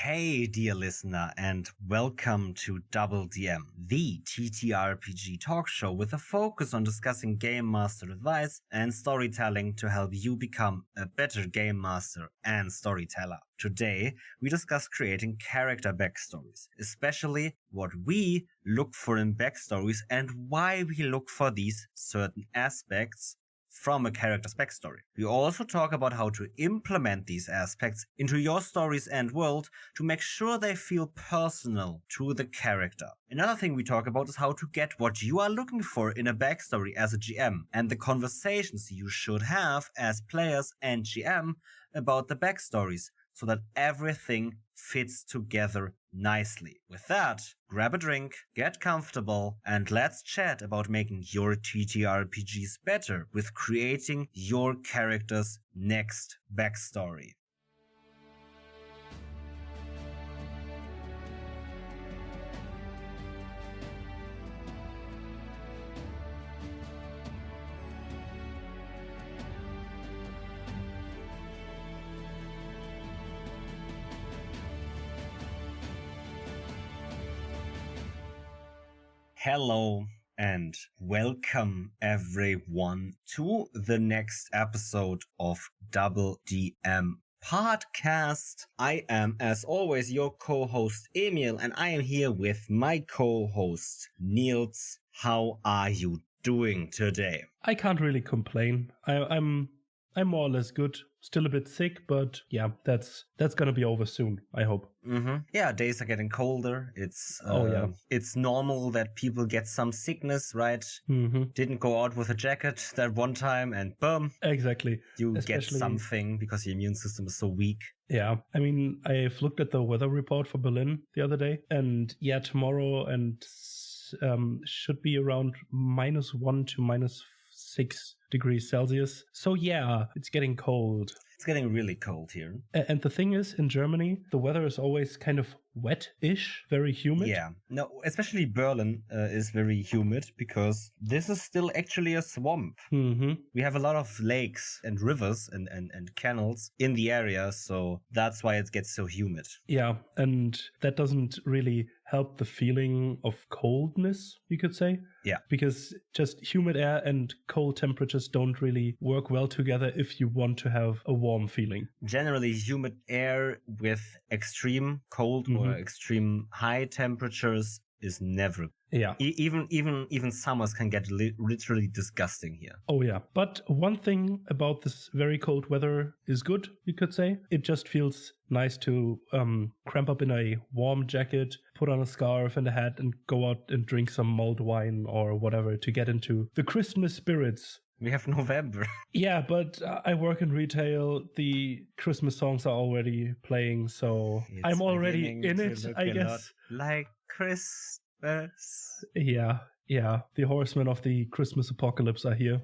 Hey, dear listener, and welcome to DoubleDM, the TTRPG talk show with a focus on discussing game master advice and storytelling to help you become a better game master and storyteller. Today, we discuss creating character backstories, especially what we look for in backstories and why we look for these certain aspects from a character's backstory. We also talk about how to implement these aspects into your stories and world to make sure they feel personal to the character. Another thing we talk about is how to get what you are looking for in a backstory as a GM and the conversations you should have as players and GM about the backstories so that everything fits together nicely. With that, grab a drink, get comfortable, and let's chat about making your TTRPGs better with creating your character's next backstory. Hello and welcome everyone to the next episode of DoubleDM podcast. I am, as always, your co-host Emil, and I am here with my co-host Niels. How are you doing today? I can't really complain. I'm more or less good. Still a bit sick, but yeah, that's gonna be over soon, I hope. Yeah, days are getting colder. It's normal that people get some sickness, right? Didn't go out with a jacket that one time and boom. Exactly. You get something because your immune system is so weak. Yeah, I mean, I've looked at the weather report for Berlin the other day, and yeah, tomorrow and should be around -1 to -6 degrees Celsius. So yeah, it's getting cold. It's getting really cold here. And the thing is, in Germany, the weather is always kind of wet-ish, very humid. Yeah. No, especially Berlin is very humid because this is still actually a swamp. We have a lot of lakes and rivers and canals in the area, so that's why it gets so humid. Yeah, and that doesn't really help the feeling of coldness, you could say. Yeah. Because just humid air and cold temperatures don't really work well together if you want to have a warm feeling. Generally, humid air with extreme cold or extreme high temperatures is never. Yeah. Even summers can get literally disgusting here. Oh yeah. But one thing about this very cold weather is good, you could say. It just feels nice to cramp up in a warm jacket, put on a scarf and a hat and go out and drink some mulled wine or whatever to get into the Christmas spirits. We have November. Yeah, but I work in retail. The Christmas songs are already playing, so I'm already in it, I guess. Like Christmas. Yeah. The horsemen of the Christmas apocalypse are here.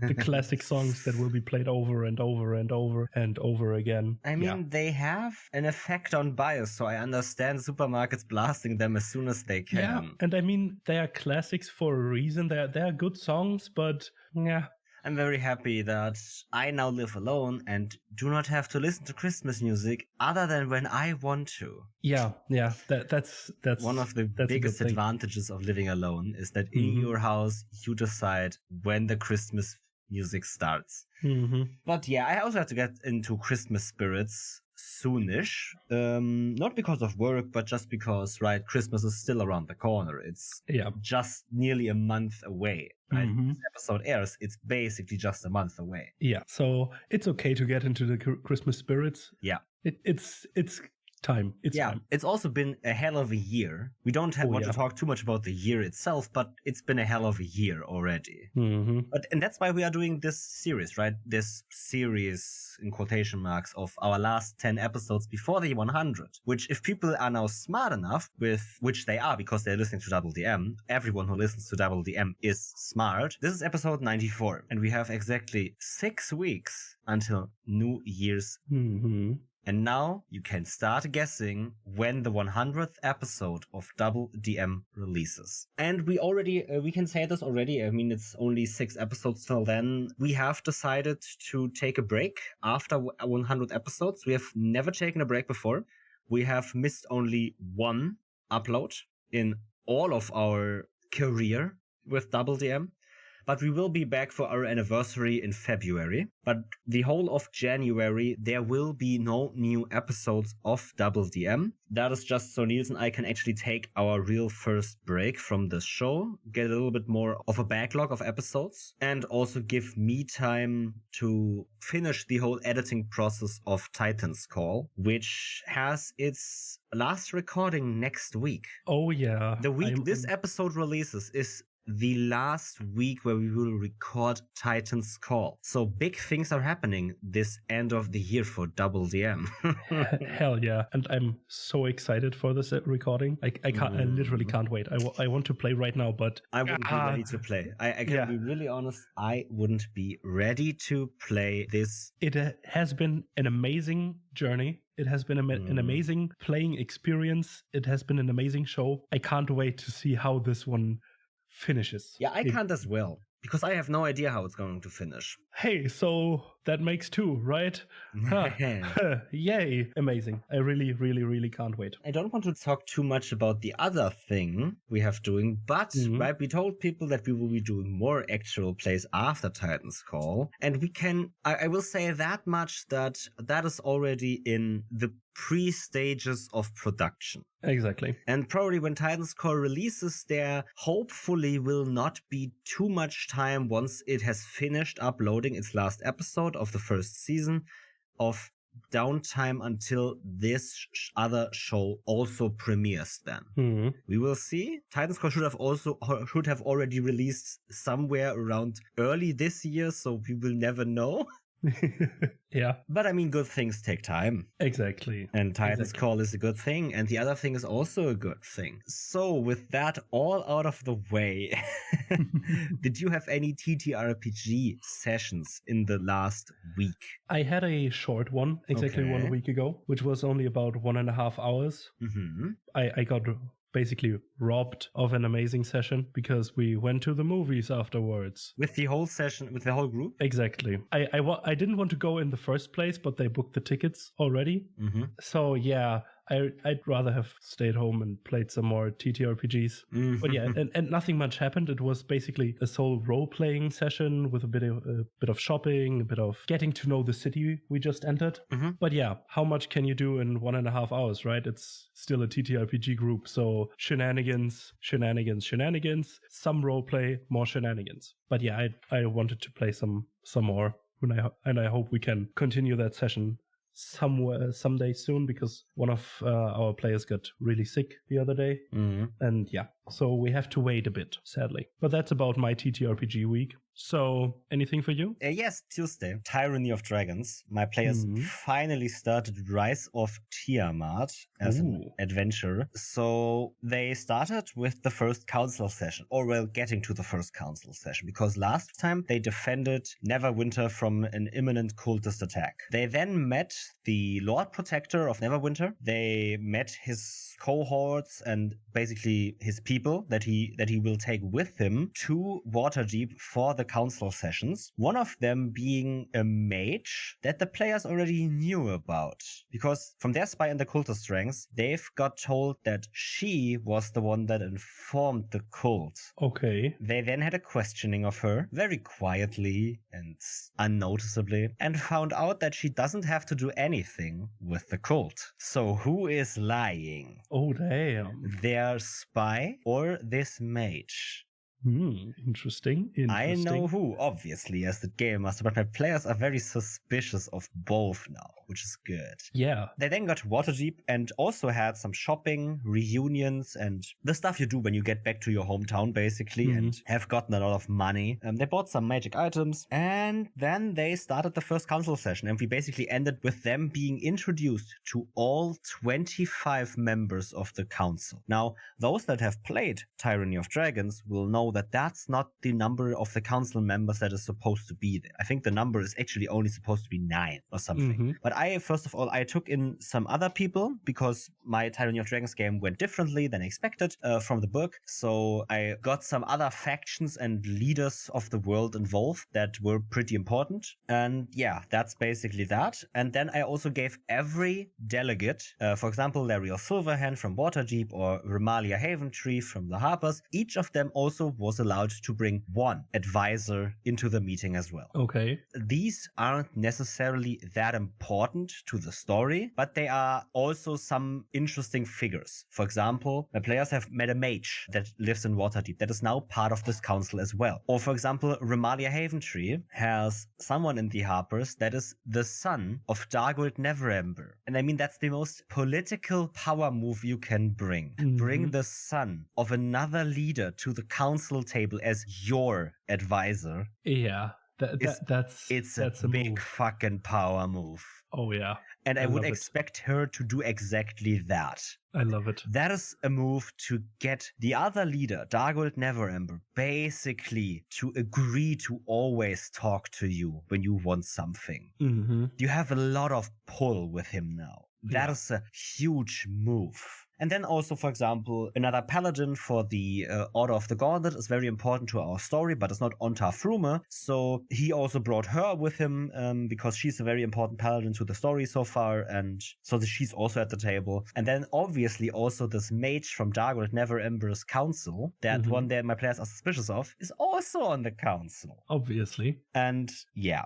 The classic songs that will be played over and over and over and over again. I mean, they have an effect on buyers, so I understand supermarkets blasting them as soon as they can. Yeah, and I mean, they are classics for a reason. They are good songs, but yeah. I'm very happy that I now live alone and do not have to listen to Christmas music other than when I want to. Yeah. That's one of the biggest advantages of living alone is that in your house you decide when the Christmas music starts. But yeah, I also have to get into Christmas spirits soonish. Not because of work, but just because, right, Christmas is still around the corner. It's just nearly a month away. Right? This episode airs, it's basically just a month away. Yeah, so it's okay to get into the Christmas spirits. Yeah. It's time. It's time. It's also been a hell of a year. We don't want to talk too much about the year itself, but it's been a hell of a year already. And that's why we are doing this series, right? This series, in quotation marks, of our last 10 episodes before the 100, which if people are now smart enough, which they are because they're listening to DoubleDM, everyone who listens to DoubleDM is smart. This is episode 94, and we have exactly 6 weeks until New Year's. And now you can start guessing when the 100th episode of DoubleDM releases. And we can say this already. I mean, it's only 6 episodes till then. We have decided to take a break after 100 episodes. We have never taken a break before. we have missed only one upload in all of our career with DoubleDM. But we will be back for our anniversary in February. But the whole of January, there will be no new episodes of DoubleDM. That is just so Niels and I can actually take our real first break from this show, get a little bit more of a backlog of episodes, and also give me time to finish the whole editing process of Titan's Call, which has its last recording next week. Oh, yeah. The week this episode releases is the last week where we will record Titan's Call. So big things are happening this end of the year for DoubleDM. Hell yeah. And I'm so excited for this recording. I literally can't wait. I want to play right now, but I wouldn't be ready to play. I can be really honest. I wouldn't be ready to play this. It has been an amazing journey. It has been an amazing playing experience. It has been an amazing show. I can't wait to see how this one finishes. Yeah, I can't as well, because I have no idea how it's going to finish. Hey, so that makes 2, right? Yay, amazing. I really, really, really can't wait. I don't want to talk too much about the other thing we have doing, but right, we told people that we will be doing more actual plays after Titan's Call, and we can, I will say that much, that is already in the pre-stages of production. Exactly. And probably when Titan's Call releases, there hopefully will not be too much time once it has finished uploading its last episode of the first season of downtime until this other show also premieres then. We will see. Titan's Call should have already released somewhere around early this year, so we will never know. Yeah. But I mean, good things take time. Exactly. And Titan's Call is a good thing, and the other thing is also a good thing. So with that all out of the way, did you have any TTRPG sessions in the last week? I had a short one, exactly 1 week ago, which was only about 1.5 hours. I got basically robbed of an amazing session because we went to the movies afterwards. With the whole session, with the whole group? Exactly. I didn't want to go in the first place, but they booked the tickets already. So yeah, I'd rather have stayed home and played some more TTRPGs. But yeah, and nothing much happened. It was basically a sole role-playing session with a bit of shopping, a bit of getting to know the city we just entered. But yeah, how much can you do in 1.5 hours, right? It's still a TTRPG group, so shenanigans, some role-play, more shenanigans. But yeah, I wanted to play some more, and I hope we can continue that session someday soon, because one of our players got really sick the other day. And yeah, so we have to wait a bit, sadly. But that's about my TTRPG week. So, anything for you? Yes, Tuesday, Tyranny of Dragons. My players finally started Rise of Tiamat as an adventure. So, they started with the first council session, or well, getting to the first council session, because last time they defended Neverwinter from an imminent cultist attack. They then met the Lord Protector of Neverwinter. They met his cohorts and basically his people that he will take with him to Waterdeep for the council sessions. One of them being a mage that the players already knew about, because from their spy in the cultist ranks, they've got told that she was the one that informed the cult. Okay. They then had a questioning of her, very quietly and unnoticeably, and found out that she doesn't have to do anything with the cult. So who is lying? Oh, damn. Their spy or this mage? Interesting. I know who, obviously, as the game master, but my players are very suspicious of both now, which is good. Yeah. They then got to Waterdeep and also had some shopping, reunions, and the stuff you do when you get back to your hometown, basically, and have gotten a lot of money. They bought some magic items, and then they started the first council session, and we basically ended with them being introduced to all 25 members of the council. Now, those that have played Tyranny of Dragons will know that that's not the number of the council members that is supposed to be there. I think the number is actually only supposed to be 9 or something. But first of all, I took in some other people because my Tyranny of Dragons game went differently than expected from the book. So I got some other factions and leaders of the world involved that were pretty important. And yeah, that's basically that. And then I also gave every delegate, for example, Lariel Silverhand from Waterdeep or Remalia Haventree from the Harpers, each of them also was allowed to bring one advisor into the meeting as well. Okay. These aren't necessarily that important to the story, but they are also some interesting figures. For example, my players have met a mage that lives in Waterdeep that is now part of this council as well. Or for example, Remalia Haventree has someone in the Harpers that is the son of Dargold Neverember. And I mean, that's the most political power move you can bring. Bring the son of another leader to the council table as your advisor. Yeah. That's a big fucking power move. Oh yeah. And I would expect her to do exactly that. I love it. That is a move to get the other leader, Dargold Neverember, basically to agree to always talk to you when you want something. You have a lot of pull with him now. That is a huge move. And then also, for example, another paladin for the Order of the Gauntlet is very important to our story, but it's not Ontar Frume. So he also brought her with him because she's a very important paladin to the story so far. And so she's also at the table. And then obviously also this mage from Dargold Neverember's council, that one that my players are suspicious of, is also on the council. Obviously. And yeah.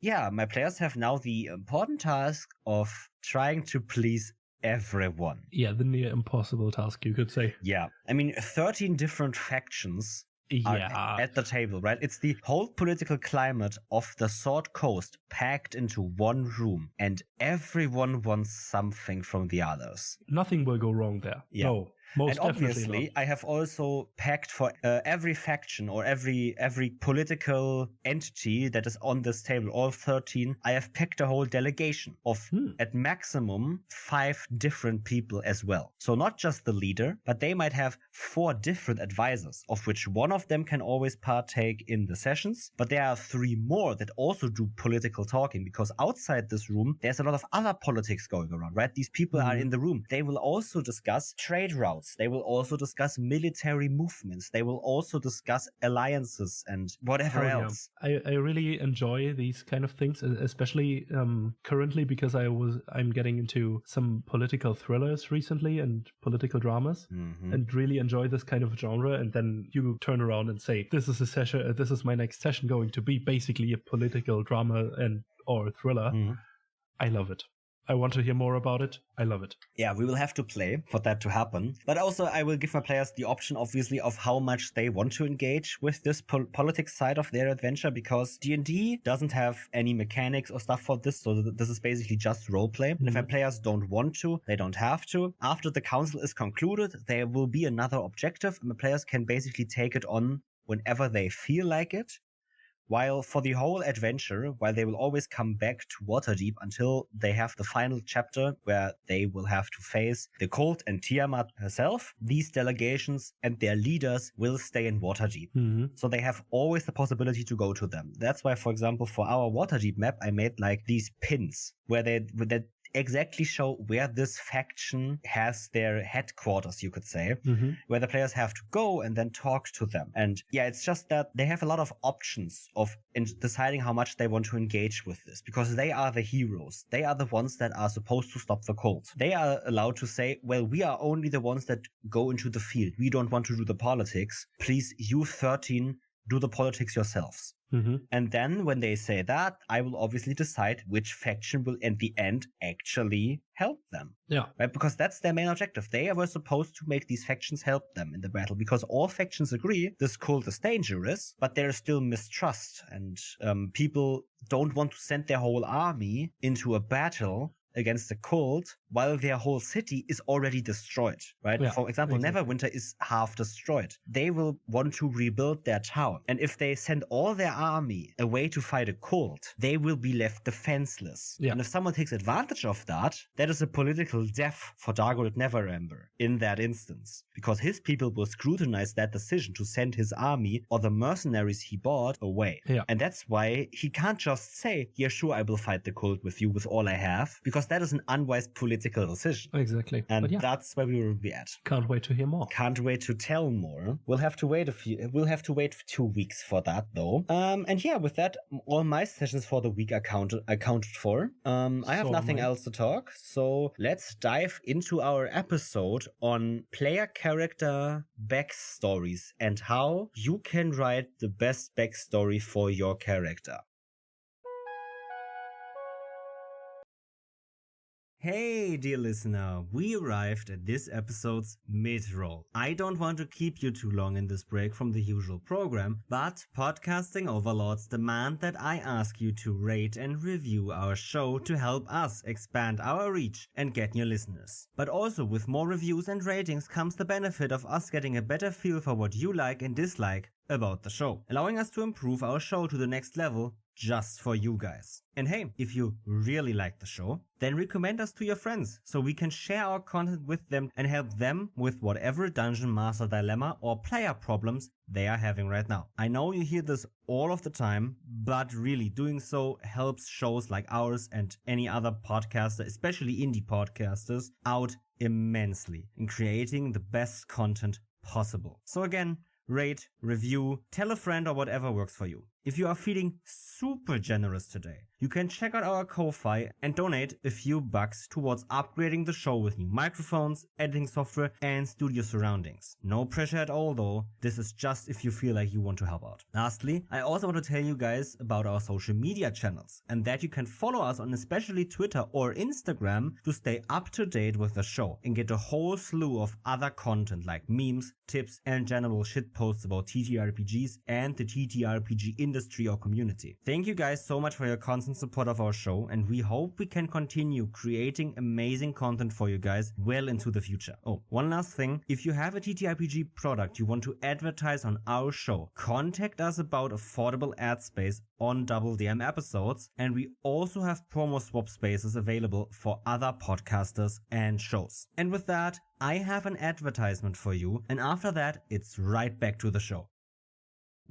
Yeah, my players have now the important task of trying to please everyone. Yeah, the near impossible task, you could say. Yeah. I mean, 13 different factions are at the table, right? It's the whole political climate of the Sword Coast packed into one room, and everyone wants something from the others. Nothing will go wrong there. Yeah. No. Most and definitely obviously, not. I have also packed for every faction or every political entity that is on this table, all 13, I have picked a whole delegation of at maximum 5 different people as well. So not just the leader, but they might have 4 different advisors, of which one of them can always partake in the sessions. But there are 3 more that also do political talking, because outside this room, there's a lot of other politics going around, right? These people are in the room. They will also discuss trade routes. They will also discuss military movements. They will also discuss alliances and whatever else. I really enjoy these kind of things, especially currently, because I'm getting into some political thrillers recently and political dramas, and really enjoy this kind of genre. And then you turn around and say, "This is a session. This is my next session going to be basically a political drama or thriller." I love it. I want to hear more about it. I love it. Yeah, we will have to play for that to happen. But also, I will give my players the option, obviously, of how much they want to engage with this politics side of their adventure, because D&D doesn't have any mechanics or stuff for this, so this is basically just roleplay. And if my players don't want to, they don't have to. After the council is concluded, there will be another objective, and my players can basically take it on whenever they feel like it. While for the whole adventure, while they will always come back to Waterdeep until they have the final chapter where they will have to face the Colt and Tiamat herself, these delegations and their leaders will stay in Waterdeep. So they have always the possibility to go to them. That's why, for example, for our Waterdeep map, I made like these pins where they exactly show where this faction has their headquarters, you could say, where the players have to go and then talk to them. And yeah, it's just that they have a lot of options of deciding how much they want to engage with this, because they are the heroes. They are the ones that are supposed to stop the cult. They are allowed to say, well, we are only the ones that go into the field. We don't want to do the politics. Please, you 13, do the politics yourselves. And then when they say that, I will obviously decide which faction will in the end actually help them. Yeah. Right? Because that's their main objective. They were supposed to make these factions help them in the battle, because all factions agree this cult is dangerous, but there is still mistrust, and people don't want to send their whole army into a battle against the cult while their whole city is already destroyed, right? Yeah, for example, exactly. Neverwinter is half destroyed. They will want to rebuild their town. And if they send all their army away to fight a cult, they will be left defenseless. Yeah. And if someone takes advantage of that, that is a political death for Dargold Neverember in that instance. Because his people will scrutinize that decision to send his army or the mercenaries he bought away. Yeah. And that's why he can't just say, yeah, sure, I will fight the cult with you with all I have, because that is an unwise political decision. Exactly. And that's where we will be at. Can't wait to hear more. Can't wait to tell more. We'll have to wait 2 weeks for that though. And yeah, with that, all my sessions for the week are accounted for. I have nothing else to talk, so let's dive into our episode on player character backstories and how you can write the best backstory for your character. Hey, dear listener, we arrived at this episode's mid-roll. I don't want to keep you too long in this break from the usual program, but podcasting overlords demand that I ask you to rate and review our show to help us expand our reach and get new listeners. But also with more reviews and ratings comes the benefit of us getting a better feel for what you like and dislike about the show, allowing us to improve our show to the next level just for you guys. And hey, if you really like the show, then recommend us to your friends so we can share our content with them and help them with whatever dungeon master dilemma or player problems they are having right now. I know you hear this all of the time, but really doing so helps shows like ours and any other podcaster, especially indie podcasters, out immensely in creating the best content possible. So again, rate, review, tell a friend or whatever works for you. If you are feeling super generous today, you can check out our Ko-Fi and donate a few bucks towards upgrading the show with new microphones, editing software, and studio surroundings. No pressure at all though, this is just if you feel like you want to help out. Lastly, I also want to tell you guys about our social media channels and that you can follow us on especially Twitter or Instagram to stay up to date with the show and get a whole slew of other content like memes, tips, and general shitposts about TTRPGs and the TTRPG industry or community. Thank you guys so much for your constant support of our show, and we hope we can continue creating amazing content for you guys well into the future. Oh, one last thing. If you have a TTRPG product you want to advertise on our show, contact us about affordable ad space on DoubleDM episodes, and we also have promo swap spaces available for other podcasters and shows. And with that, I have an advertisement for you, and after that, it's right back to the show.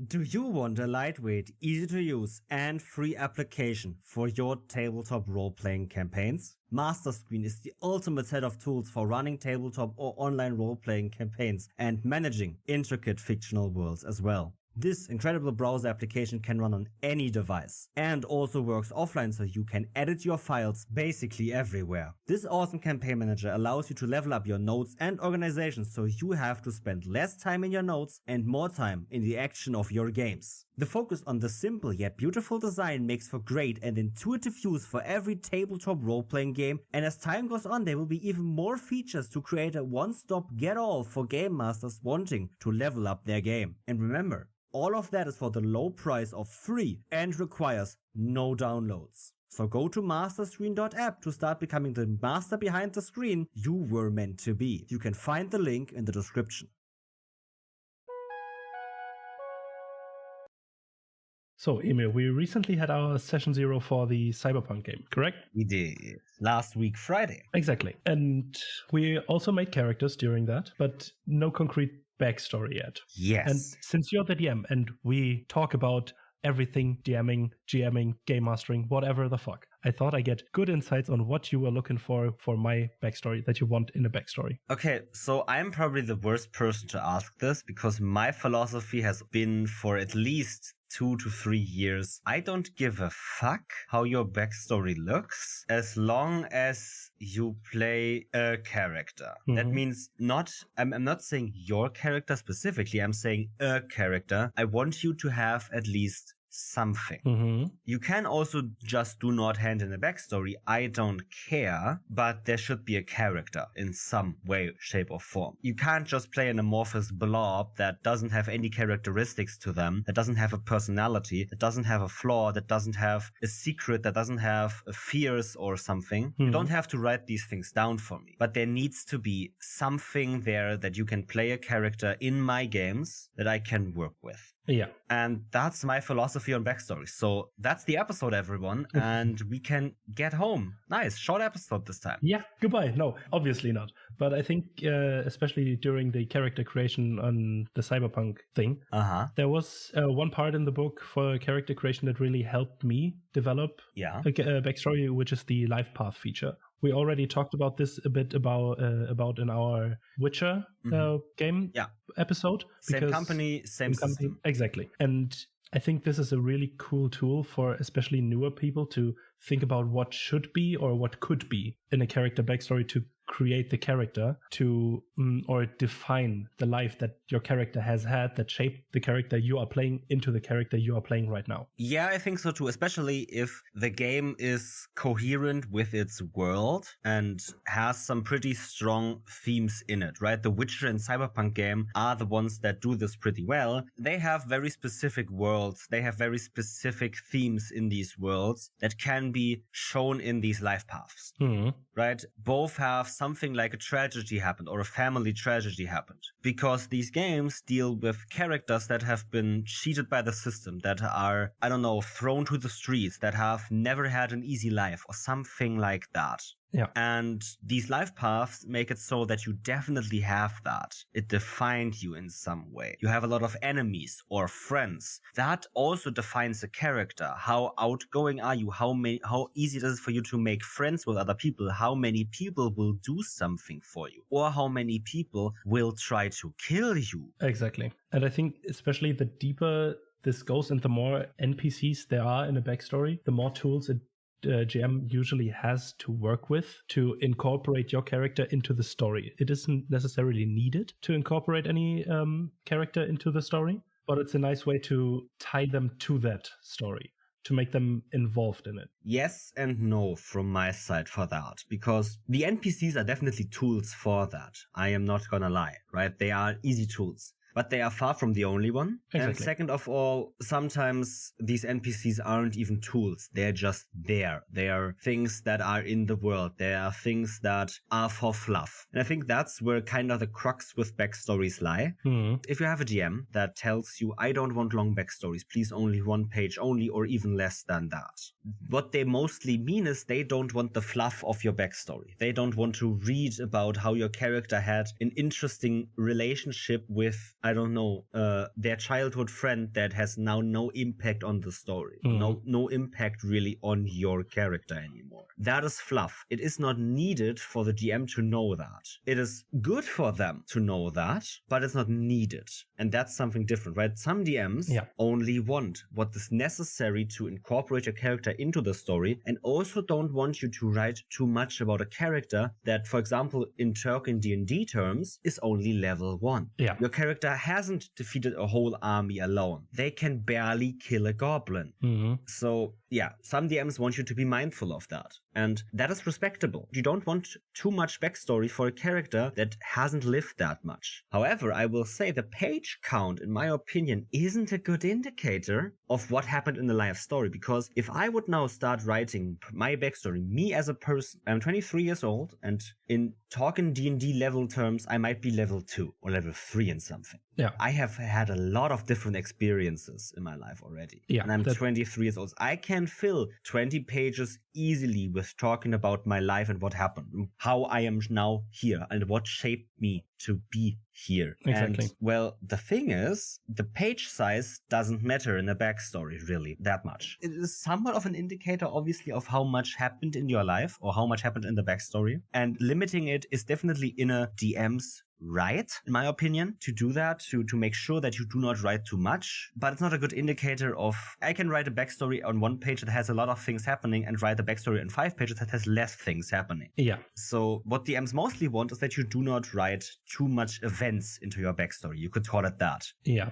Do you want a lightweight, easy to use and free application for your tabletop role-playing campaigns? MasterScreen is the ultimate set of tools for running tabletop or online role-playing campaigns and managing intricate fictional worlds as well. This incredible browser application can run on any device and also works offline so you can edit your files basically everywhere. This awesome campaign manager allows you to level up your notes and organization so you have to spend less time in your notes and more time in the action of your games. The focus on the simple yet beautiful design makes for great and intuitive use for every tabletop role-playing game, and as time goes on there will be even more features to create a one-stop get-all for game masters wanting to level up their game. And remember, all of that is for the low price of free and requires no downloads. So go to masterscreen.app to start becoming the master behind the screen you were meant to be. You can find the link in the description. So, Emil, we recently had our session 0 for the Cyberpunk game, correct? We did. Last week, Friday. Exactly. And we also made characters during that, but no concrete backstory yet. Yes. And since you're the DM and we talk about everything DMing, GMing, game mastering, whatever the fuck, I thought I get good insights on what you were looking for my backstory that you want in a backstory. Okay, so I'm probably the worst person to ask this because my philosophy has been for at least 2 to 3 years. I don't give a fuck how your backstory looks as long as you play a character. Mm-hmm. That means I'm not saying your character specifically, I'm saying a character. I want you to have at least something. Mm-hmm. You can also just do not hand in a backstory. I don't care, but there should be a character in some way, shape, or form. You can't just play an amorphous blob that doesn't have any characteristics to them, that doesn't have a personality, that doesn't have a flaw, that doesn't have a secret, that doesn't have fears or something. Mm-hmm. You don't have to write these things down for me, but there needs to be something there that you can play a character in my games that I can work with. Yeah. And that's my philosophy on backstory. So that's the episode, everyone. And we can get home. Nice. Short episode this time. Yeah. Goodbye. No, obviously not. But I think especially during the character creation on the Cyberpunk thing, there was one part in the book for character creation that really helped me develop a backstory, which is the life path feature, We already talked about this a bit about in our Witcher game episode. Same company, same system. Exactly. And I think this is a really cool tool for especially newer people to think about what should be or what could be in a character backstory, to create the character, to or define the life that your character has had, that shaped the character you are playing into the character you are playing right now. Yeah, I think so too, especially if the game is coherent with its world and has some pretty strong themes in it, right? The Witcher and Cyberpunk game are the ones that do this pretty well. They have very specific worlds. They have very specific themes in these worlds that can be shown in these life paths, right? Both have something like a tragedy happened or a family tragedy happened, because these games deal with characters that have been cheated by the system, that are, I don't know, thrown to the streets, that have never had an easy life or something like that. Yeah. And these life paths make it so that you definitely have that. It defined you in some way. You have a lot of enemies or friends. That also defines a character. How outgoing are you? How easy it is for you to make friends with other people? How many people will do something for you? Or how many people will try to kill you? Exactly. And I think especially the deeper this goes and the more NPCs there are in a backstory, the more tools GM usually has to work with to incorporate your character into the story. It isn't necessarily needed to incorporate any character into the story, but it's a nice way to tie them to that story, to make them involved in it. Yes and no from my side for that, because the NPCs are definitely tools for that. I am not gonna lie, right? They are easy tools. But they are far from the only one. Exactly. And second of all, sometimes these NPCs aren't even tools. They're just there. They are things that are in the world. They are things that are for fluff. And I think that's where kind of the crux with backstories lie. If you have a GM that tells you, I don't want long backstories, please only 1 page only, or even less than that. What they mostly mean is they don't want the fluff of your backstory. They don't want to read about how your character had an interesting relationship with, I don't know, their childhood friend that has now no impact on the story. No impact really on your character anymore. That is fluff. It is not needed for the GM to know that. It is good for them to know that, but it's not needed. And that's something different, right? Some DMs only want what is necessary to incorporate your character into the story, and also don't want you to write too much about a character that, for example, in Tolkien D&D terms, is only level 1. Your character hasn't defeated a whole army alone. They can barely kill a goblin. So yeah, some DMs want you to be mindful of that. And that is respectable. You don't want too much backstory for a character that hasn't lived that much. However, I will say the page count, in my opinion, isn't a good indicator of what happened in the life story. Because if I would now start writing my backstory, me as a person, I'm 23 years old, and in talking D&D level terms, I might be level 2 or level 3 in something. I have had a lot of different experiences in my life already. And I'm 23 years old. I can fill 20 pages easily with talking about my life and what happened, how I am now here, and what shaped me to be here. Exactly. And, well, the thing is, the page size doesn't matter in a backstory really that much. It is somewhat of an indicator, obviously, of how much happened in your life or how much happened in the backstory. And limiting it is definitely in a DM's right, in my opinion, to do that, to make sure that you do not write too much. But it's not a good indicator of, I can write a backstory on 1 page that has a lot of things happening and write a backstory on 5 pages that has less things happening. So what DMs mostly want is that you do not write too much events into your backstory. You could call it that.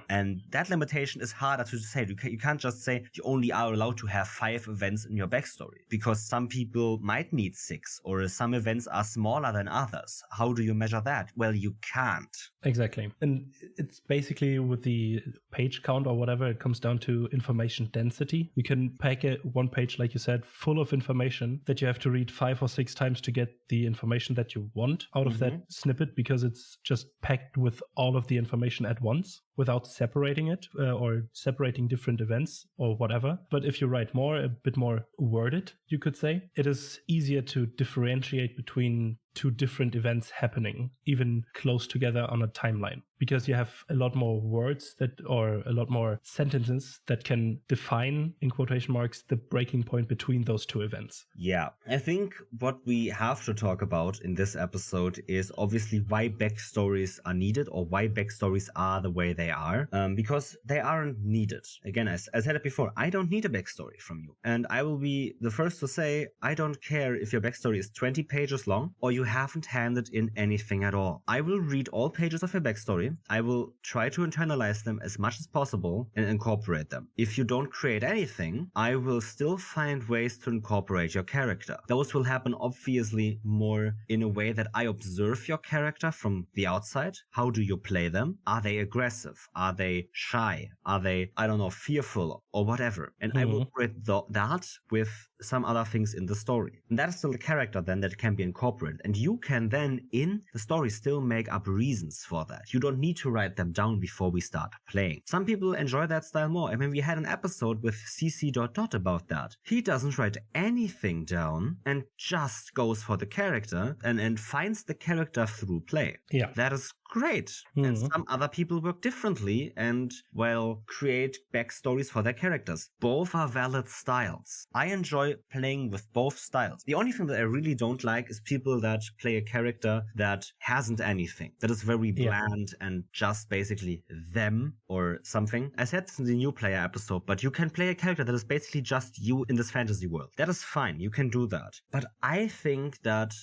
And that limitation is harder to say. You can't just say you only are allowed to have 5 events in your backstory, because some people might need 6, or some events are smaller than others. How do you measure that? Well, you can't. Exactly. And it's basically with the page count or whatever, it comes down to information density. You can pack it 1 page, like you said, full of information that you have to read 5 or 6 times to get the information that you want out of that snippet, because it's just packed with all of the information at once without separating it or separating different events or whatever. But if you write more, a bit more worded, you could say, it is easier to differentiate between 2 different events happening, even close together on a timeline. because you have a lot more words or a lot more sentences that can define, in quotation marks, the breaking point between those two events. Yeah, I think what we have to talk about in this episode is obviously why backstories are needed, or why backstories are the way they are, because they aren't needed. Again, as I said it before, I don't need a backstory from you. And I will be the first to say, I don't care if your backstory is 20 pages long or you haven't handed in anything at all. I will read all pages of your backstory. I will try to internalize them as much as possible and incorporate them. If you don't create anything, I will still find ways to incorporate your character. Those will happen obviously more in a way that I observe your character from the outside. How do you play them? Are they aggressive? Are they shy? Are they, I don't know, fearful or whatever? And I will create that with some other things in the story. And that is still a character then that can be incorporated. And you can then in the story still make up reasons for that. You don't need to write them down before we start playing. Some people enjoy that style more. I mean, we had an episode with CC about that. He doesn't write anything down and just goes for the character and finds the character through play. Yeah. That is great. And some other people work differently and, well, create backstories for their characters. Both are valid styles. I enjoy playing with both styles. The only thing that I really don't like is people that play a character that hasn't anything, that is very bland and just basically them or something. I said this in the new player episode, but you can play a character that is basically just you in this fantasy world. That is fine. You can do that. But I think that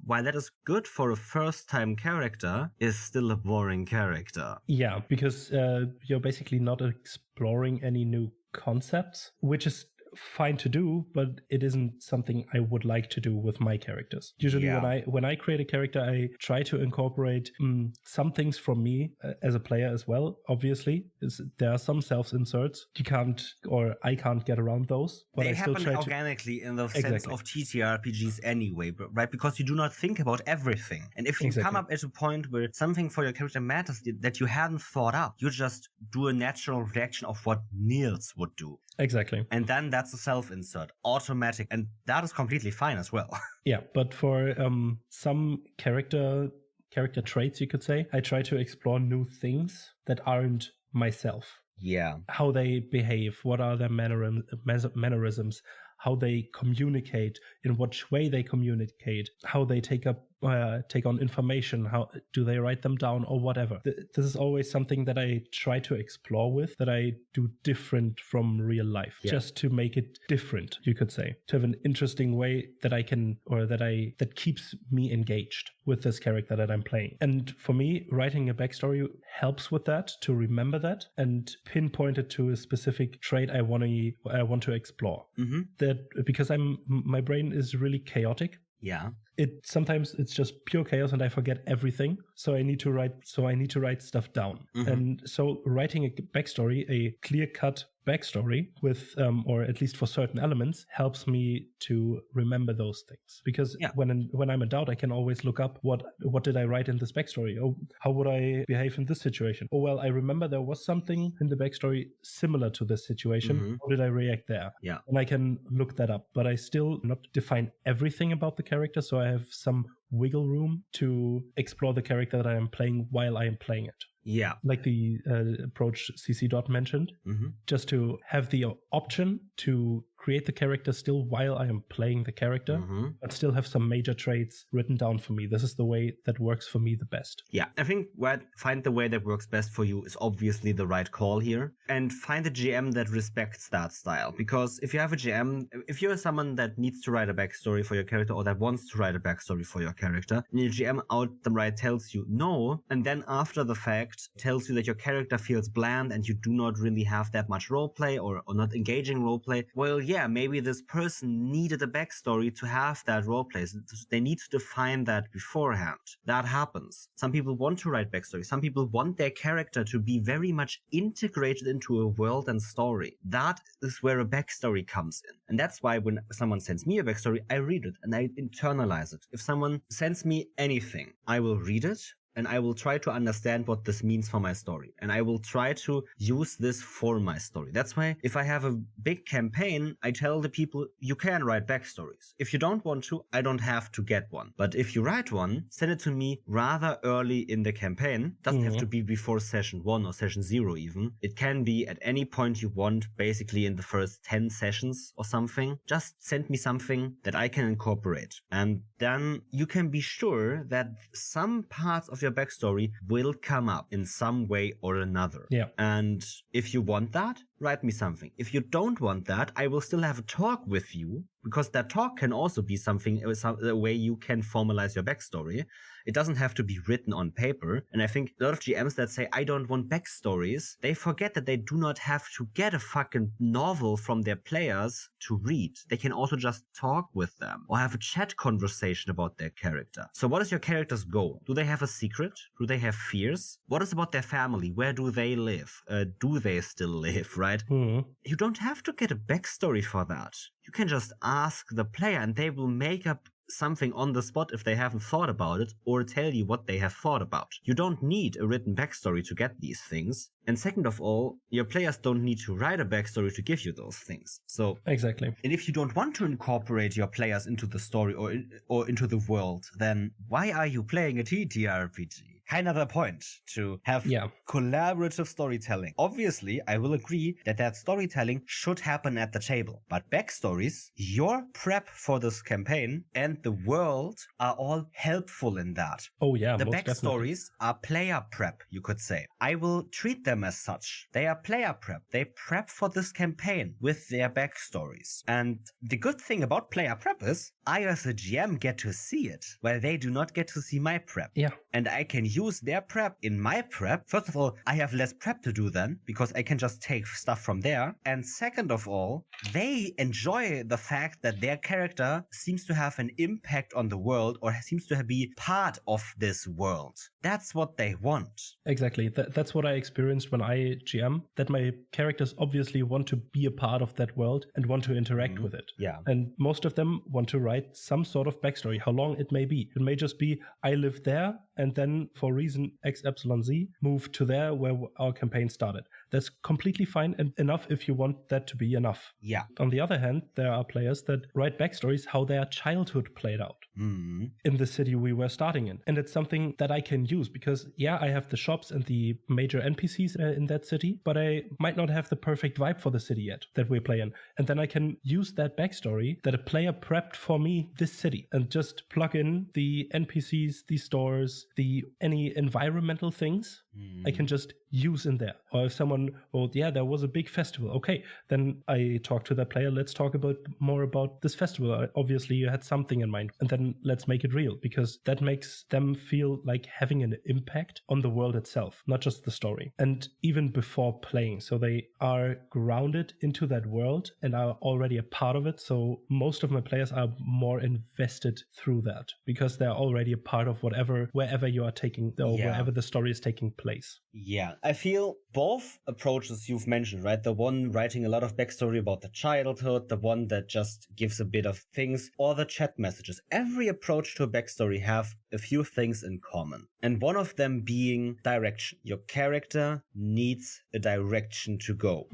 while that is good for a first-time character, is still a boring character. Yeah, because you're basically not exploring any new concepts, which is fine to do, but it isn't something I would like to do with my characters. Usually when I create a character, I try to incorporate some things from me as a player as well. Obviously, there are some self-inserts I can't get around those, but they I still happen try organically in the sense of TTRPGs anyway, right? Because you do not think about everything. And if you come up at a point where something for your character matters that you hadn't thought up, you just do a natural reaction of what Niels would do. Exactly. And then that's a self-insert, automatic, and that is completely fine as well. Yeah, but for some character traits, you could say, I try to explore new things that aren't myself. Yeah. How they behave, what are their mannerisms, how they communicate, in which way they communicate, how they take on information, how do they write them down or whatever. This is always something that I try to explore with, that I do different from real life, just to make it different, you could say, to have an interesting way that keeps me engaged with this character that I'm playing. And for me, writing a backstory helps with that, to remember that and pinpoint it to a specific trait I want to explore. That because my brain is really chaotic. Yeah. Sometimes it's just pure chaos and I forget everything. So I need to write stuff down. And so writing a backstory, a clear-cut backstory with, or at least for certain elements, helps me to remember those things. Because when I'm in doubt, I can always look up what did I write in this backstory? Oh, how would I behave in this situation? Oh, well, I remember there was something in the backstory similar to this situation. How did I react there? Yeah. And I can look that up, but I still not define everything about the character. So I have some wiggle room to explore the character that I am playing while I am playing it. Yeah. Like the approach CC mentioned, just to have the option to create the character still while I am playing the character, but still have some major traits written down for me. This is the way that works for me the best. Yeah, I think find the way that works best for you is obviously the right call here. And find a GM that respects that style. Because if you have a GM, if you're someone that needs to write a backstory for your character or that wants to write a backstory for your character, and your GM outright tells you no, and then after the fact tells you that your character feels bland and you do not really have that much roleplay or not engaging roleplay, well, yeah, maybe this person needed a backstory to have that roleplay. So they need to define that beforehand. That happens. Some people want to write backstory. Some people want their character to be very much integrated into a world and story. That is where a backstory comes in. And that's why when someone sends me a backstory, I read it and I internalize it. If someone sends me anything, I will read it. and I will try to understand what this means for my story. And I will try to use this for my story. That's why if I have a big campaign, I tell the people, you can write backstories. If you don't want to, I don't have to get one. But if you write one, send it to me rather early in the campaign. Doesn't have to be before session 1 or session 0 even. It can be at any point you want, basically in the first 10 sessions or something. Just send me something that I can incorporate. And then you can be sure that some parts of your backstory will come up in some way or another. Yeah. And if you want that, write me something. If you don't want that, I will still have a talk with you, because that talk can also be something, a way you can formalize your backstory. It doesn't have to be written on paper. And I think a lot of GMs that say, I don't want backstories, they forget that they do not have to get a fucking novel from their players to read. They can also just talk with them or have a chat conversation about their character. So what is your character's goal? Do they have a secret? Do they have fears? What is about their family? Where do they live? Do they still live, right? You don't have to get a backstory for that. You can just ask the player and they will make up something on the spot if they haven't thought about it, or tell you what they have thought about. You don't need a written backstory to get these things. And second of all, your players don't need to write a backstory to give you those things. So exactly. And if you don't want to incorporate your players into the story or into the world, then why are you playing a TTRPG? Kind of a point to have collaborative storytelling. Obviously, I will agree that storytelling should happen at the table. But backstories, your prep for this campaign, and the world are all helpful in that. Oh yeah, the most backstories definitely. are player prep, you could say. I will treat them as such. They are player prep. They prep for this campaign with their backstories. And the good thing about player prep is, I as a GM get to see it, while they do not get to see my prep. Yeah. And I can use their prep in my prep. First of all, I have less prep to do then, because I can just take stuff from there. And second of all, they enjoy the fact that their character seems to have an impact on the world, or seems to be part of this world. That's what they want. Exactly. That's what I experienced when I GM, that my characters obviously want to be a part of that world and want to interact with it. Yeah. And most of them want to write some sort of backstory, how long it may be. It may just be, I live there, and then for reason X, Y, Z, move to there where our campaign started. That's completely fine and enough if you want that to be enough. Yeah. On the other hand, there are players that write backstories how their childhood played out in the city we were starting in. And it's something that I can use because, yeah, I have the shops and the major NPCs in that city, but I might not have the perfect vibe for the city yet that we play in. And then I can use that backstory that a player prepped for me this city and just plug in the NPCs, the stores, any environmental things I can just use in there. Or if someone, there was a big festival. Okay, then I talk to that player. Let's talk more about this festival. Obviously, you had something in mind, and then let's make it real, because that makes them feel like having an impact on the world itself, not just the story. And even before playing, so they are grounded into that world and are already a part of it. So most of my players are more invested through that because they're already a part of wherever you are taking, or wherever the story is taking place. Yeah, I feel both approaches you've mentioned, right? The one writing a lot of backstory about the childhood, the one that just gives a bit of things, or the chat messages. Every approach to a backstory have a few things in common. And one of them being direction. Your character needs a direction to go.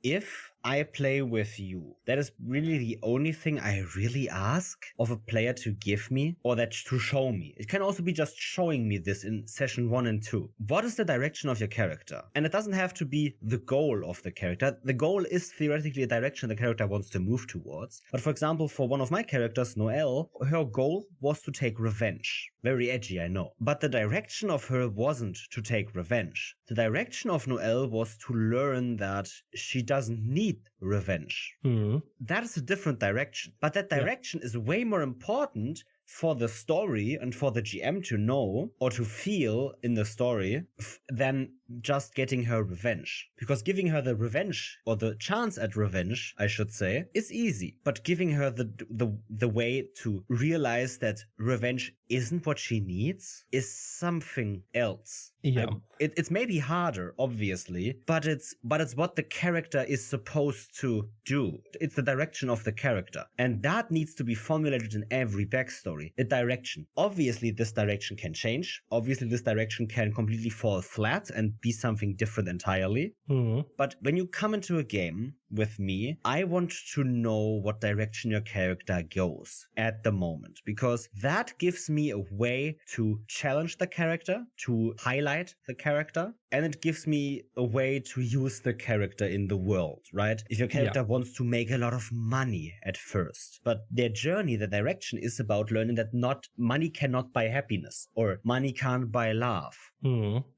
If I play with you, that is really the only thing I really ask of a player to give me, or that to show me. It can also be just showing me this in session 1 and 2. What is the direction of your character? And it doesn't have to be the goal of the character. The goal is theoretically a direction the character wants to move towards. But for example, for one of my characters, Noelle, her goal was to take revenge. Very edgy, I know. But the direction of her wasn't to take revenge. The direction of Noelle was to learn that she doesn't need revenge. That is a different direction. But that direction is way more important for the story and for the GM to know or to feel in the story than just getting her revenge. Because giving her the revenge, or the chance at revenge, I should say, is easy. But giving her the way to realize that revenge isn't what she needs is something else. Yeah. It's maybe harder, obviously, but it's what the character is supposed to do. It's the direction of the character. And that needs to be formulated in every backstory. backstory, a direction. Obviously, this direction can change. Obviously, this direction can completely fall flat and be something different entirely. But when you come into a game with me, I want to know what direction your character goes at the moment, because that gives me a way to challenge the character, to highlight the character, and it gives me a way to use the character in the world, right? If your character wants to make a lot of money at first, but their journey, the direction is about learning that not money cannot buy happiness, or money can't buy love.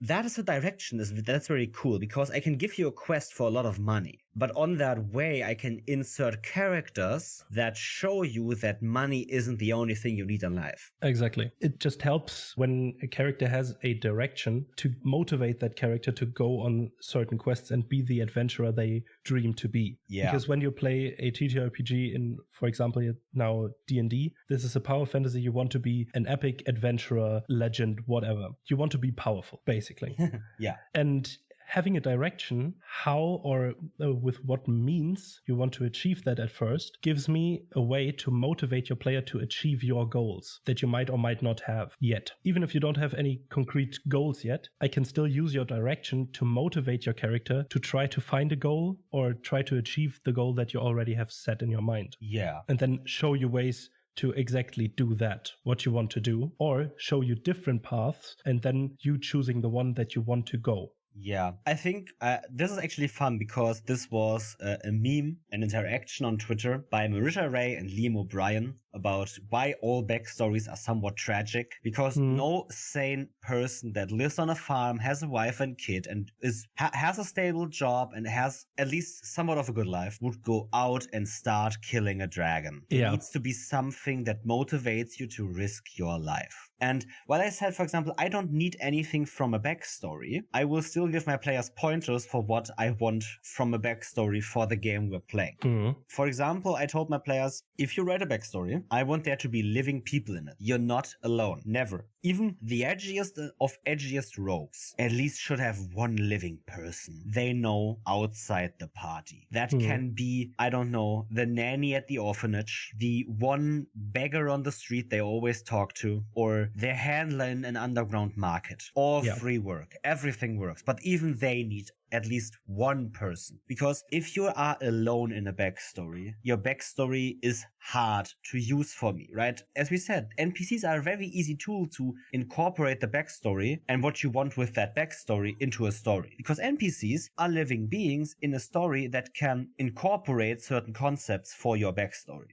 That is a direction that's very cool, because I can give you a quest for a lot of money. But on that way, I can insert characters that show you that money isn't the only thing you need in life. Exactly. It just helps when a character has a direction to motivate that character to go on certain quests and be the adventurer they dream to be. Yeah. Because when you play a TTRPG in, for example, now D&D, this is a power fantasy. You want to be an epic adventurer, legend, whatever. You want to be powerful, basically. Yeah. And having a direction, how or with what means you want to achieve that at first, gives me a way to motivate your player to achieve your goals that you might or might not have yet. Even if you don't have any concrete goals yet, I can still use your direction to motivate your character to try to find a goal or try to achieve the goal that you already have set in your mind. Yeah. And then show you ways to exactly do that, what you want to do, or show you different paths and then you choosing the one that you want to go. Yeah, I think this is actually fun, because this was a meme, an interaction on Twitter by Marisha Ray and Liam O'Brien about why all backstories are somewhat tragic, because no sane person that lives on a farm, has a wife and kid, and has a stable job and has at least somewhat of a good life would go out and start killing a dragon. It needs to be something that motivates you to risk your life. And while I said, for example, I don't need anything from a backstory, I will still give my players pointers for what I want from a backstory for the game we're playing. For example, I told my players, if you write a backstory, I want there to be living people in it. You're not alone. Never. Even the edgiest of edgiest rogues at least should have one living person they know outside the party. That can be, I don't know, the nanny at the orphanage, the one beggar on the street they always talk to, or their handler in an underground market. All three work. Everything works. But even they need at least one person. Because if you are alone in a backstory, your backstory is hard to use for me, right? As we said, NPCs are a very easy tool to incorporate the backstory and what you want with that backstory into a story. Because NPCs are living beings in a story that can incorporate certain concepts for your backstory.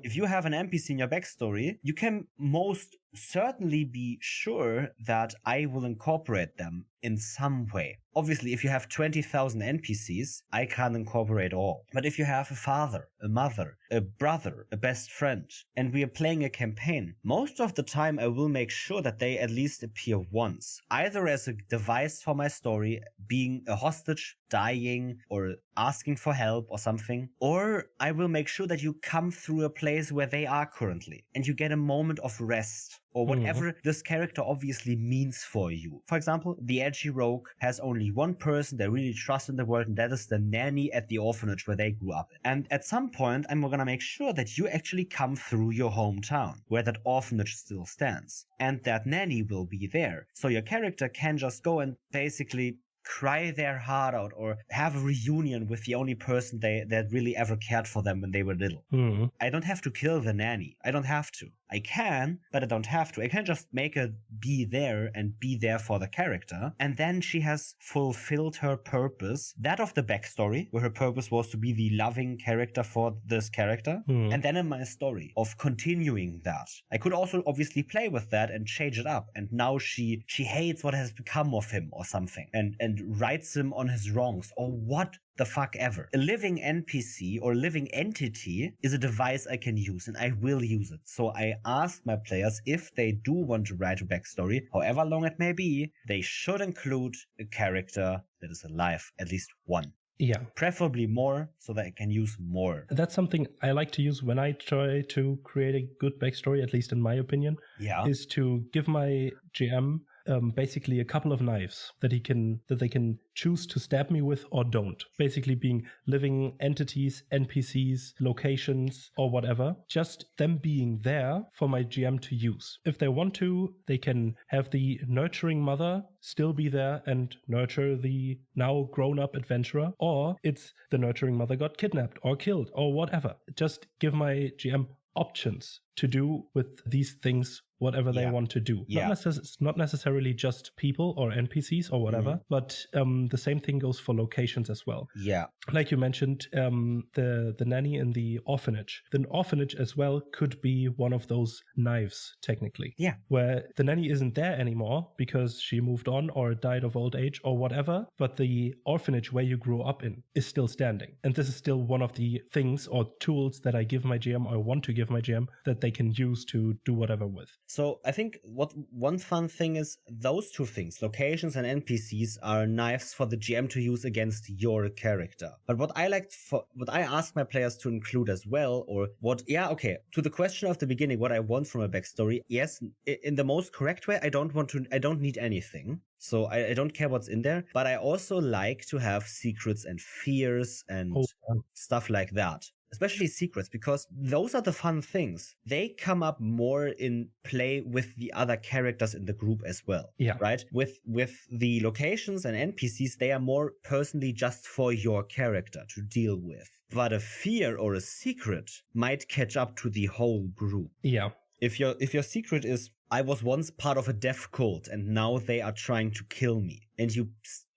If you have an NPC in your backstory, you can most certainly be sure that I will incorporate them in some way. Obviously, if you have 20,000 NPCs, I can't incorporate all. But if you have a father, a mother, a brother, a best friend, and we are playing a campaign, most of the time I will make sure that they at least appear once, either as a device for my story, being a hostage, dying, or asking for help or something, or I will make sure that you come through a place where they are currently, and you get a moment of rest, or whatever this character obviously means for you. For example, the edgy rogue has only one person they really trust in the world, and that is the nanny at the orphanage where they grew up. And at some point, I'm gonna make sure that you actually come through your hometown, where that orphanage still stands. And that nanny will be there. So your character can just go and basically cry their heart out or have a reunion with the only person that really ever cared for them when they were little. I don't have to kill the nanny. I don't have to. I can, but I don't have to. I can just make her be there and be there for the character. And then she has fulfilled her purpose, that of the backstory, where her purpose was to be the loving character for this character. And then in my story of continuing that, I could also obviously play with that and change it up. And now she hates what has become of him or something and writes him on his wrongs or what the fuck ever. A living NPC or living entity is a device I can use, and I will use it. So I ask my players, if they do want to write a backstory, however long it may be, they should include a character that is alive, at least one. Yeah. Preferably more, so that I can use more. That's something I like to use when I try to create a good backstory, at least in my opinion, is to give my GM basically a couple of knives that they can choose to stab me with or don't. Basically being living entities, NPCs, locations, or whatever. Just them being there for my GM to use. If they want to, they can have the nurturing mother still be there and nurture the now grown-up adventurer, or it's the nurturing mother got kidnapped or killed or whatever. Just give my GM options to do with these things whatever they want to do. Not necessarily just people or NPCs or whatever, but the same thing goes for locations as well. Yeah. Like you mentioned, the nanny in the orphanage. The orphanage as well could be one of those knives, technically. Yeah. Where the nanny isn't there anymore because she moved on or died of old age or whatever, but the orphanage where you grew up in is still standing. And this is still one of the things or tools that I give my GM or want to give my GM that they can use to do whatever with. So I think one fun thing is those two things, locations and NPCs, are knives for the GM to use against your character. But what I ask my players to include as well, to the question of the beginning, what I want from a backstory, yes, in the most correct way, I don't need anything. So I don't care what's in there, but I also like to have secrets and fears and stuff like that. Especially secrets, because those are the fun things. They come up more in play with the other characters in the group as well. Yeah. Right? With the locations and NPCs, they are more personally just for your character to deal with. But a fear or a secret might catch up to the whole group. Yeah. If your secret is, I was once part of a death cult and now they are trying to kill me, and you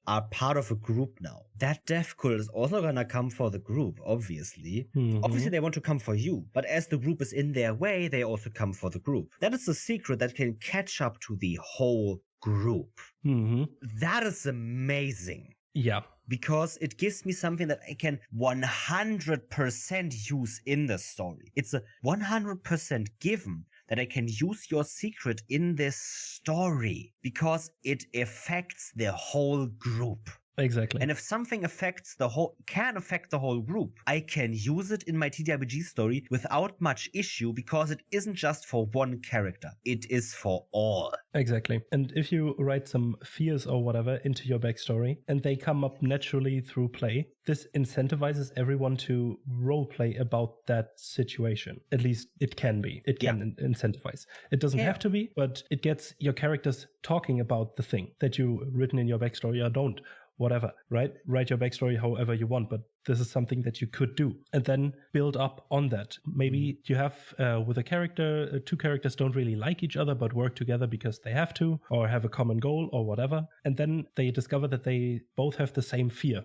are part of a group now, that death cult is also gonna come for the group, obviously. Obviously they want to come for you, but as the group is in their way, they also come for the group. That is a secret that can catch up to the whole group. That is amazing. Yeah. Because it gives me something that I can 100% use in the story. It's a 100% given that I can use your secret in this story because it affects the whole group. Exactly. And if something can affect the whole group, I can use it in my TTRPG story without much issue because it isn't just for one character. It is for all. Exactly. And if you write some fears or whatever into your backstory and they come up naturally through play, this incentivizes everyone to roleplay about that situation. At least it can be. It can incentivize. It doesn't have to be, but it gets your characters talking about the thing that you've written in your backstory or don't. Whatever, right? Write your backstory however you want, but this is something that you could do. And then build up on that. Maybe you have, with a character, two characters don't really like each other, but work together because they have to, or have a common goal or whatever. And then they discover that they both have the same fear,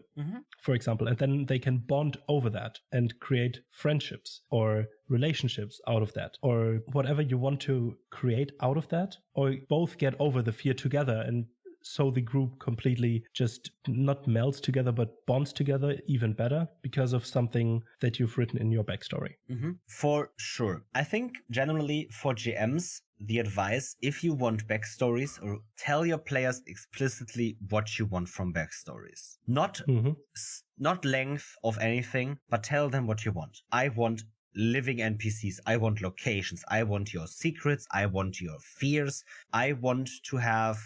for example. And then they can bond over that and create friendships or relationships out of that, or whatever you want to create out of that, or both get over the fear together, and so the group completely just not melts together, but bonds together even better because of something that you've written in your backstory. For sure. I think generally for GMs, the advice, if you want backstories, or tell your players explicitly what you want from backstories. Not length of anything, but tell them what you want. I want living NPCs, I want locations, I want your secrets, I want your fears, I want to have,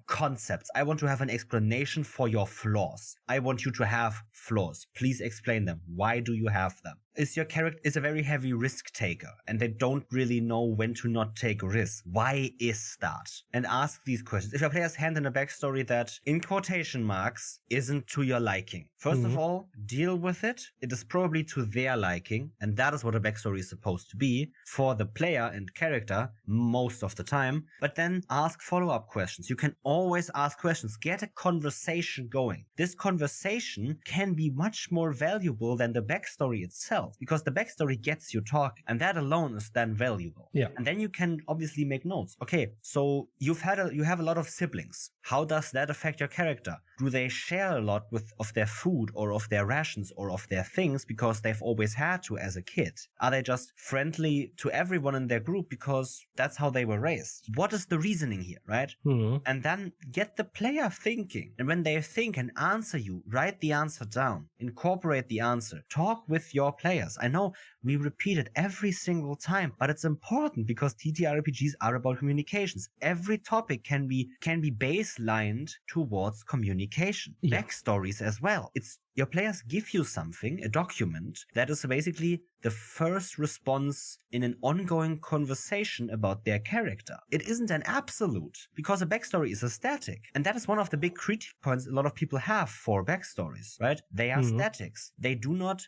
concepts. I want to have an explanation for your flaws. I want you to have flaws. Please explain them. Why do you have them? Your character is a very heavy risk taker and they don't really know when to not take risks. Why is that? And ask these questions. If your players hand in a backstory that, in quotation marks, isn't to your liking, first of all, deal with it. It is probably to their liking, and that is what a backstory is supposed to be for the player and character most of the time. But then ask follow-up questions. You can always ask questions. Get a conversation going. This conversation can be much more valuable than the backstory itself, because the backstory gets you talking, and that alone is then valuable. Yeah. And then you can obviously make notes. Okay, so you have a lot of siblings. How does that affect your character? Do they share a lot of their food or of their rations or of their things because they've always had to as a kid? Are they just friendly to everyone in their group because that's how they were raised? What is the reasoning here, right? And then get the player thinking. And when they think and answer you, write the answer down. Incorporate the answer. Talk with your players. I know We repeat it every single time, but it's important because TTRPGs are about communications. Every topic can be baselined towards communication. Yeah. Backstories as well. It's your players give you something, a document, that is basically the first response in an ongoing conversation about their character. It isn't an absolute, because a backstory is a static. And that is one of the big critique points a lot of people have for backstories, right? They are statics. They do not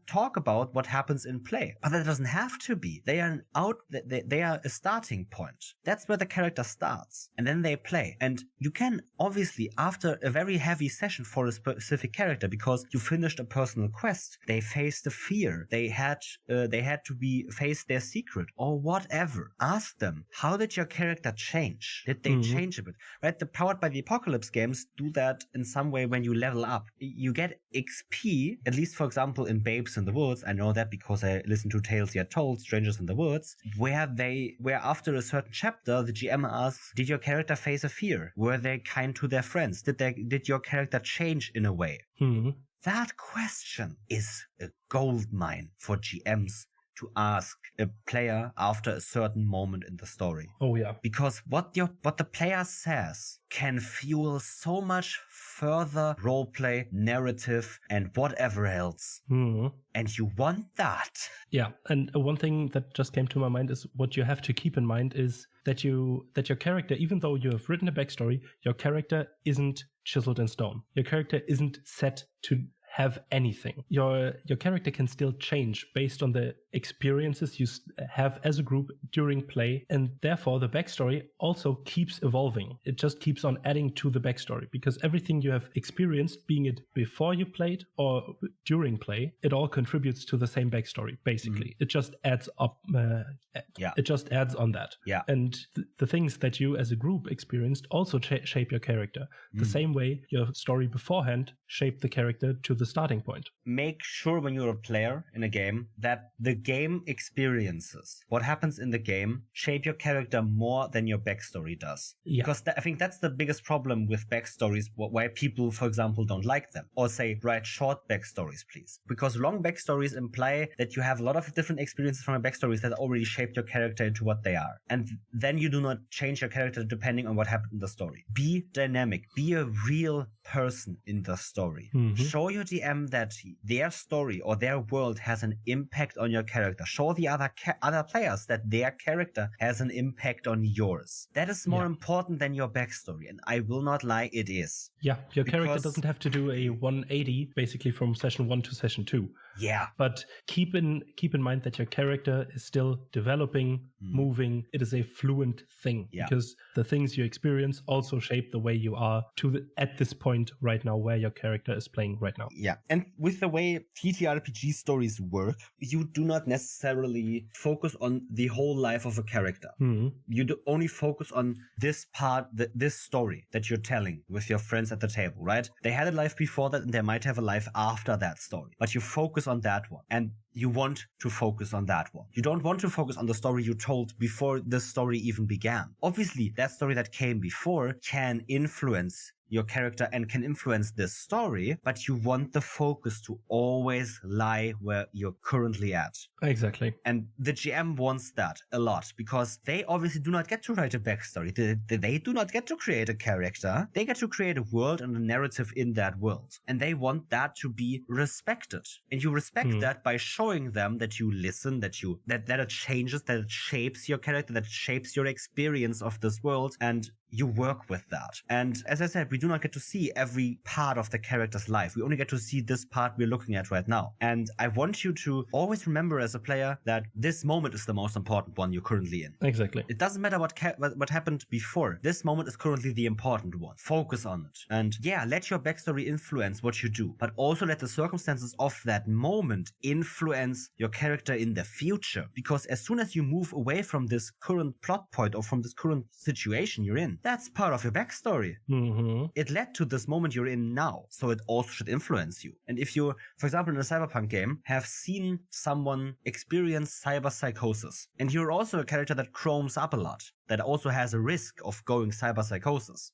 talk about what happens in play. But that doesn't have to be. They are they are a starting point. That's where the character starts. And then they play. And you can obviously, after a very heavy session for a specific character, because you finished a personal quest, they faced a fear, they had to face their secret or whatever. Ask them, how did your character change? Did they change a bit? Right? The Powered by the Apocalypse games do that in some way when you level up. You get XP, at least for example in Babes in the Woods. I know that because I listened to Tales Yet Told, Strangers in the Woods, where after a certain chapter, the GM asks, did your character face a fear? Were they kind to their friends? Did your character change in a way? That question is a gold mine for GMs to ask a player after a certain moment in the story. Oh yeah. Because what the player says can fuel so much further roleplay, narrative, and whatever else. And you want that. Yeah, and one thing that just came to my mind is what you have to keep in mind is that your character, even though you have written a backstory, your character isn't chiseled in stone. Your character isn't set to have anything. Your character can still change based on the experiences you have as a group during play, and therefore the backstory also keeps evolving. It just keeps on adding to the backstory, because everything you have experienced, being it before you played or during play, it all contributes to the same backstory, basically. It just adds up. It just adds on that. Yeah. And the things that you as a group experienced also shape your character. The same way your story beforehand shaped the character to the starting point. Make sure when you're a player in a game that the game experiences, what happens in the game, shape your character more than your backstory does. Yeah. Because I think that's the biggest problem with backstories, why people, for example, don't like them. Or say, write short backstories, please. Because long backstories imply that you have a lot of different experiences from your backstories that already shaped your character into what they are. And then you do not change your character depending on what happened in the story. Be dynamic. Be a real person in the story. Show your DM that their story or their world has an impact on your character. Show the other players that their character has an impact on yours. That is more important than your backstory, and I will not lie, it is. Yeah, your character doesn't have to do a 180 basically from session 1 to session 2. Yeah. But keep in mind that your character is still developing, moving. It is a fluent thing, because the things you experience also shape the way you are at this point right now where your character is playing right now. Yeah. And with the way TTRPG stories work, you do not necessarily focus on the whole life of a character. You do only focus on this part, this story that you're telling with your friends at the table, right? They had a life before that and they might have a life after that story, but you focus on that one, and you want to focus on that one. You don't want to focus on the story you told before the story even began. Obviously, that story that came before can influence your character and can influence this story, but you want the focus to always lie where you're currently at. Exactly. And the GM wants that a lot, because they obviously do not get to write a backstory. They do not get to create a character. They get to create a world and a narrative in that world. And they want that to be respected. And you respect that by showing them that you listen, that it changes, that it shapes your character, that it shapes your experience of this world, and you work with that. And as I said, we do not get to see every part of the character's life. We only get to see this part we're looking at right now. And I want you to always remember as a player that this moment is the most important one you're currently in. Exactly. It doesn't matter what happened before. This moment is currently the important one. Focus on it. And yeah, let your backstory influence what you do, but also let the circumstances of that moment influence your character in the future. Because as soon as you move away from this current plot point or from this current situation you're in, that's part of your backstory. It led to this moment you're in now, so it also should influence you. And if you, for example, in a cyberpunk game, have seen someone experience cyber psychosis, and you're also a character that chromes up a lot, that also has a risk of going cyber psychosis,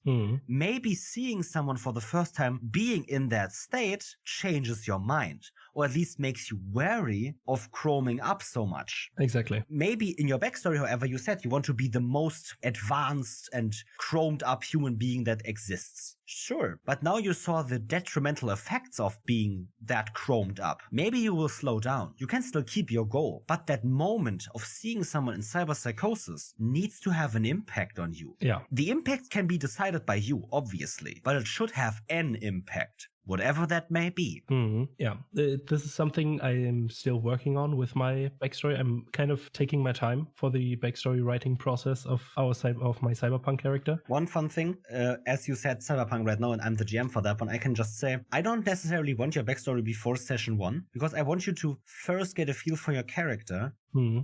maybe seeing someone for the first time being in that state changes your mind. or at least makes you wary of chroming up so much. Exactly. Maybe in your backstory, however, you said you want to be the most advanced and chromed up human being that exists. Sure, but now you saw the detrimental effects of being that chromed up. Maybe you will slow down. You can still keep your goal, but that moment of seeing someone in cyberpsychosis needs to have an impact on you. Yeah. The impact can be decided by you, obviously, but it should have an impact, whatever that may be. Yeah, this is something I am still working on with my backstory. I'm kind of taking my time for the backstory writing process of my cyberpunk character. One fun thing, as you said cyberpunk right now, and I'm the GM for that one, I can just say, I don't necessarily want your backstory before session 1, because I want you to first get a feel for your character,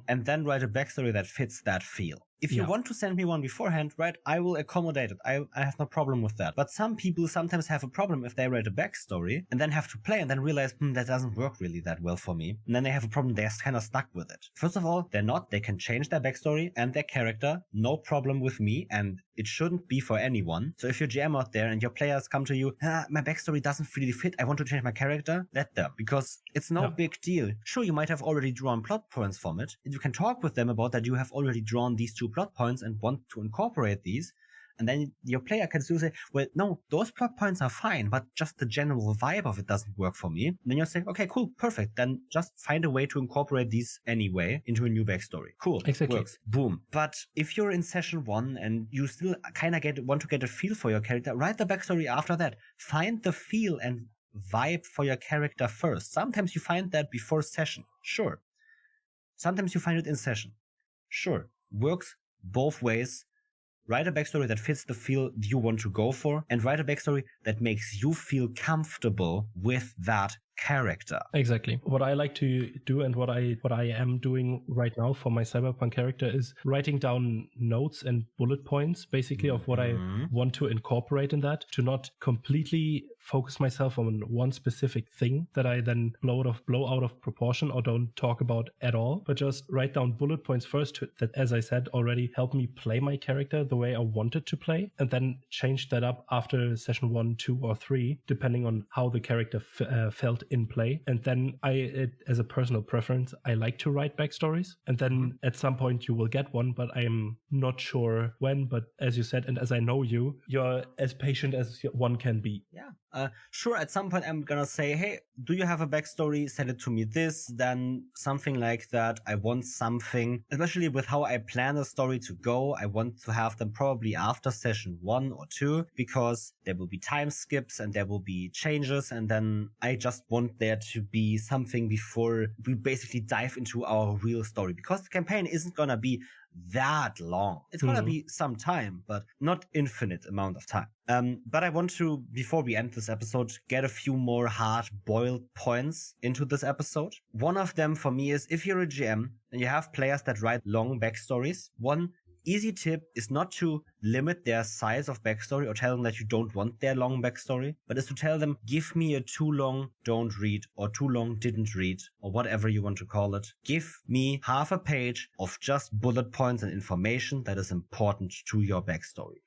and then write a backstory that fits that feel. If you want to send me one beforehand, right, I will accommodate it. I have no problem with that. But some people sometimes have a problem if they write a backstory and then have to play and then realize, that doesn't work really that well for me. And then they have a problem, they're kind of stuck with it. First of all, they're not. They can change their backstory and their character. No problem with me, and it shouldn't be for anyone. So if you're GM out there and your players come to you, my backstory doesn't really fit, I want to change my character, let them. Because it's no big deal. Sure, you might have already drawn plot points from it. And you can talk with them about that you have already drawn these 2 plot points and want to incorporate these. And then your player can still say, well, no, those plot points are fine, but just the general vibe of it doesn't work for me. And then you'll say, okay, cool, perfect. Then just find a way to incorporate these anyway into a new backstory. Cool. Exactly. Works. Boom. But if you're in session 1 and you still kind of want to get a feel for your character, write the backstory after that. Find the feel and vibe for your character first. Sometimes you find that before session. Sure. Sometimes you find it in session. Sure. Works both ways. Write a backstory that fits the feel you want to go for, and write a backstory that makes you feel comfortable with that character. Exactly. What I like to do and what I am doing right now for my cyberpunk character is writing down notes and bullet points, basically, of what I want to incorporate in that, to not completely focus myself on one specific thing that I then blow out of proportion or don't talk about at all, but just write down bullet points first that, as I said already, help me play my character the way I wanted to play, and then change that up after session 1, 2, or 3, depending on how the character felt in play. And then as a personal preference, I like to write backstories, and then at some point you will get one, but I'm not sure when. But as you said, and as I know you, you're as patient as one can be. Yeah. Sure, at some point I'm gonna say, hey, do you have a backstory? Send it to me then something like that. I want something, especially with how I plan a story to go. I want to have them probably after session 1 or 2, because there will be time skips and there will be changes, and then I just want there to be something before we basically dive into our real story, because the campaign isn't gonna be that long. It's gonna be some time, but not infinite amount of time. But I want to, before we end this episode, get a few more hard-boiled points into this episode. One of them for me is, if you're a GM and you have players that write long backstories, one easy tip is not to limit their size of backstory or tell them that you don't want their long backstory, but is to tell them, give me a too long don't read or too long didn't read or whatever you want to call it. Give me half a page of just bullet points and information that is important to your backstory.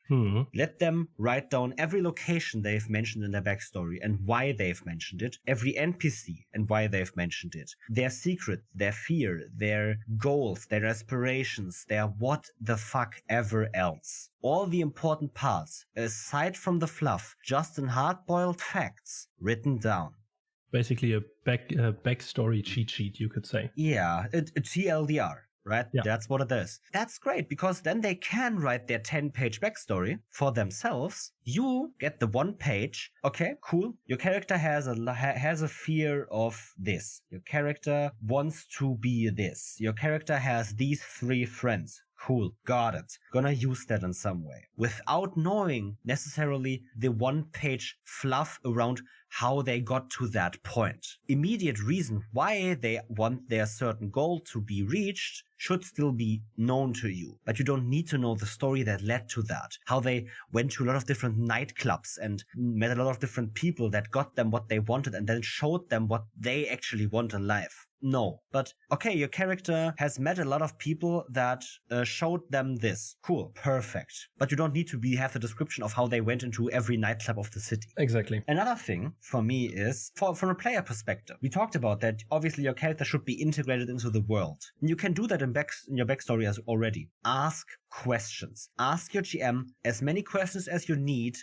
Let them write down every location they've mentioned in their backstory and why they've mentioned it, every NPC and why they've mentioned it, their secret, their fear, their goals, their aspirations, their what the fuck ever else. All the important parts, aside from the fluff, just in hard-boiled facts, written down. Basically a backstory cheat sheet, you could say. Yeah, a TLDR. Right? Yeah. That's what it is. That's great, because then they can write their 10-page backstory for themselves. You get the 1 page. Okay, cool. Your character has a fear of this. Your character wants to be this. Your character has these 3 friends. Cool, got it. Gonna use that in some way. Without knowing necessarily the 1-page fluff around how they got to that point. Immediate reason why they want their certain goal to be reached should still be known to you. But you don't need to know the story that led to that. How they went to a lot of different nightclubs and met a lot of different people that got them what they wanted and then showed them what they actually want in life. No. But okay, your character has met a lot of people that showed them this. Cool. Perfect. But you don't need to have the description of how they went into every nightclub of the city. Exactly. Another thing for me is, from a player perspective, we talked about that obviously your character should be integrated into the world. And you can do that in your backstory as already. Ask questions. Ask your GM as many questions as you need.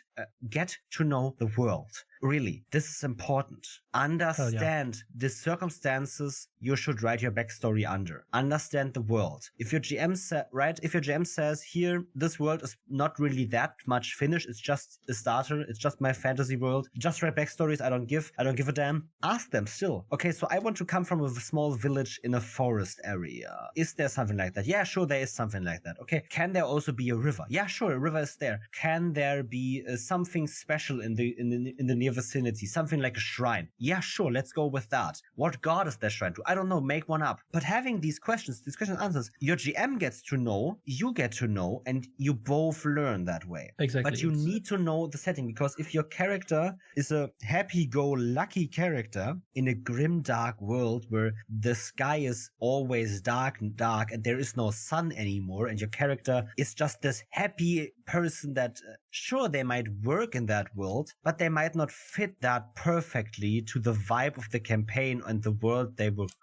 Get to know the world. Really, this is important. Understand the circumstances you should write your backstory under. Understand the world. If your GM says here, this world is not really that much finished. It's just a starter. It's just my fantasy world. Just write backstories. I don't give a damn. Ask them still. Okay, so I want to come from a small village in a forest area. Is there something like that? Yeah, sure, there is something like that. Okay, can there also be a river? Yeah, sure, a river is there. Can there be something special in the near vicinity? Something like a shrine? Yeah, sure, let's go with that. What god is that shrine to? I don't know, make one up. But having these questions answers, your GM gets to know, you get to know, and you both learn that way. Exactly. But you need to know the setting, because if your character is a happy-go-lucky character in a grim, dark world where the sky is always dark and there is no sun anymore, and your character is just this happy person that, sure, they might work in that world, but they might not fit that perfectly to the vibe of the campaign and the world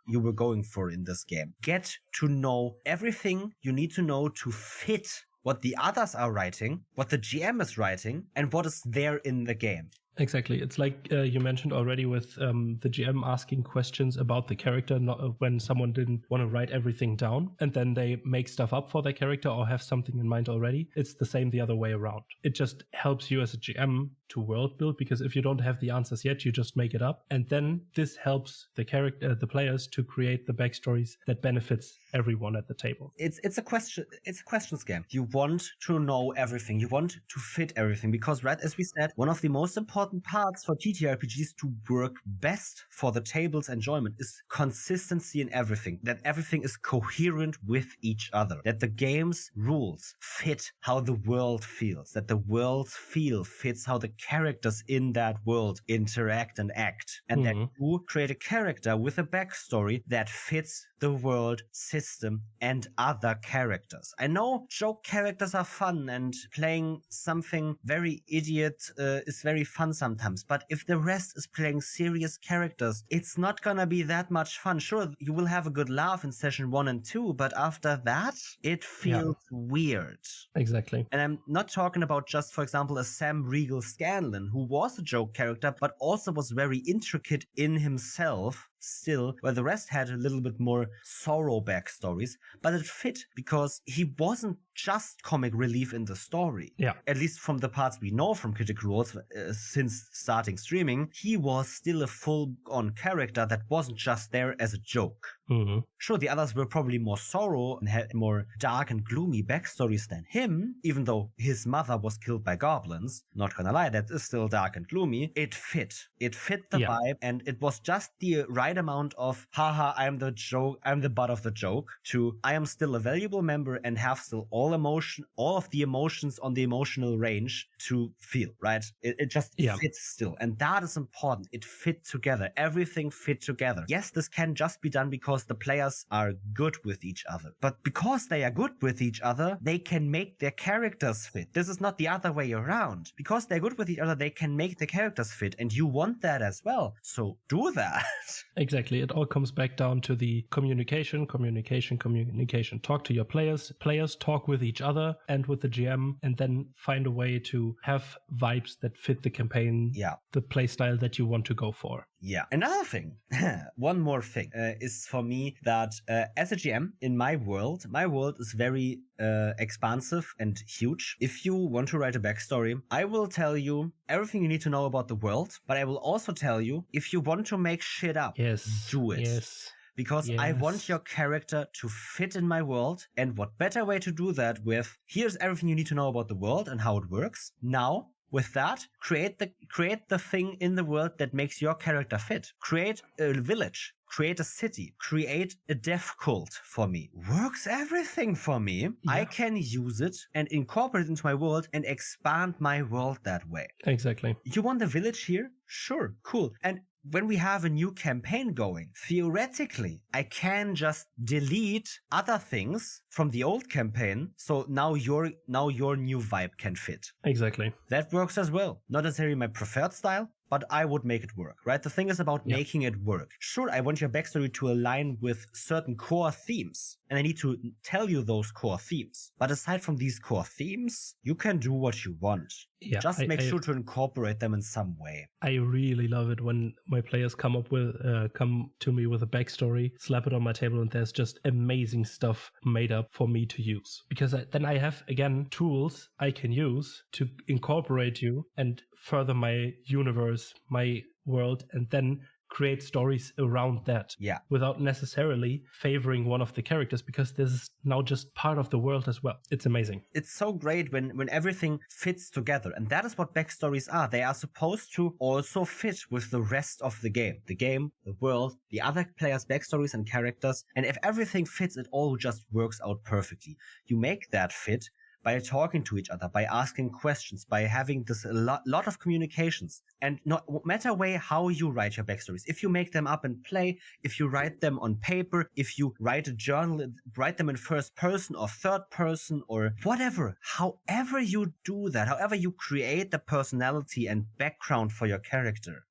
you were going for in this game. Get to know everything you need to know to fit what the others are writing, what the GM is writing, and what is there in the game. Exactly. It's like you mentioned already with the GM asking questions about the character when someone didn't want to write everything down and then they make stuff up for their character or have something in mind already. It's the same the other way around. It just helps you as a GM to world build, because if you don't have the answers yet, you just make it up. And then this helps the players to create the backstories that benefits everyone at the table. It's a questions game. You want to know everything. You want to fit everything, because right as we said, one of the most important parts for TTRPGs to work best for the table's enjoyment is consistency in everything. That everything is coherent with each other. That the game's rules fit how the world feels. That the world's feel fits how the characters in that world interact and act. And that you create a character with a backstory that fits the world, system, and other characters. I know joke characters are fun, and playing something very idiot is very fun sometimes, but if the rest is playing serious characters, it's not gonna be that much fun. Sure, you will have a good laugh in session 1 and 2, but after that, it feels weird. Exactly. And I'm not talking about just, for example, a Sam Riegel Scanlan, who was a joke character, but also was very intricate in himself, still, where the rest had a little bit more sorrow backstories, but it fit because he wasn't just comic relief in the story. Yeah. At least from the parts we know from Critical Roles since starting streaming, he was still a full-on character that wasn't just there as a joke. Sure, the others were probably more sorrow and had more dark and gloomy backstories than him, even though his mother was killed by goblins. Not gonna lie, that is still dark and gloomy. It fit. It fit the vibe, and it was just the right amount of, haha, I'm the joke, I'm the butt of the joke, to I am still a valuable member and have still all of the emotions on the emotional range to feel, right? It just fits still. And that is important. It fit together. Everything fit together. Yes, this can just be done because the players are good with each other. But because they are good with each other, they can make their characters fit. This is not the other way around. Because they're good with each other, they can make the characters fit. And you want that as well. So do that. Exactly. It all comes back down to the communication. Talk to your players. Players talk with each other and with the GM, and then find a way to have vibes that fit the campaign, the playstyle that you want to go for. Yeah. Another thing, one more thing, is for me that as a GM in my world is very expansive and huge. If you want to write a backstory, I will tell you everything you need to know about the world, but I will also tell you if you want to make shit up, do it. Yes. Because I want your character to fit in my world, and what better way to do that with, here's everything you need to know about the world and how it works. Now, with that, create the thing in the world that makes your character fit. Create a village. Create a city. Create a death cult for me. Works everything for me. Yeah. I can use it and incorporate it into my world and expand my world that way. Exactly. You want a village here? Sure, cool. And when we have a new campaign going, theoretically, I can just delete other things from the old campaign, so now your new vibe can fit. Exactly. That works as well. Not necessarily my preferred style, but I would make it work, right? The thing is about making it work. Sure, I want your backstory to align with certain core themes, and I need to tell you those core themes. But aside from these core themes, you can do what you want. Yeah, just make sure to incorporate them in some way. I really love it when my players come to me with a backstory, slap it on my table, and there's just amazing stuff made up for me to use. Because then I have, again, tools I can use to incorporate you and further my universe, my world, and then create stories around that without necessarily favoring one of the characters, because this is now just part of the world as well. It's amazing. It's so great when everything fits together. And that is what backstories are. They are supposed to also fit with the rest of the game, the world, the other players' backstories and characters. And if everything fits, it all just works out perfectly. You make that fit by talking to each other, by asking questions, by having this lot of communications. And no matter how you write your backstories, if you make them up and play, if you write them on paper, if you write a journal, write them in first person or third person or whatever, however you do that, however you create the personality and background for your character,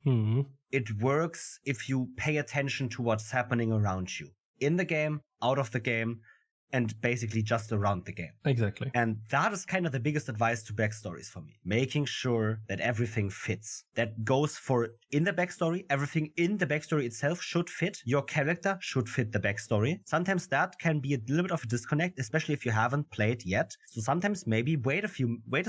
it works if you pay attention to what's happening around you. In the game, out of the game, and basically just around the game. Exactly. And that is kind of the biggest advice to backstories for me. Making sure that everything fits. That goes for in the backstory. Everything in the backstory itself should fit. Your character should fit the backstory. Sometimes that can be a little bit of a disconnect, especially if you haven't played yet. So sometimes maybe wait a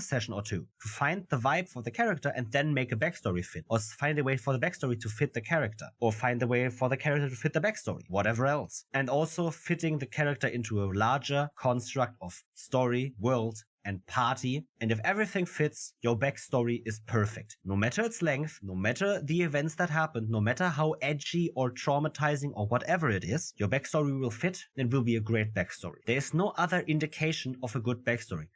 session or two to find the vibe for the character and then make a backstory fit. Or find a way for the backstory to fit the character. Or find a way for the character to fit the backstory. Whatever else. And also fitting the character into a larger construct of story, world, and party. And if everything fits, your backstory is perfect. No matter its length, no matter the events that happened, no matter how edgy or traumatizing or whatever it is, your backstory will fit and will be a great backstory. There is no other indication of a good backstory.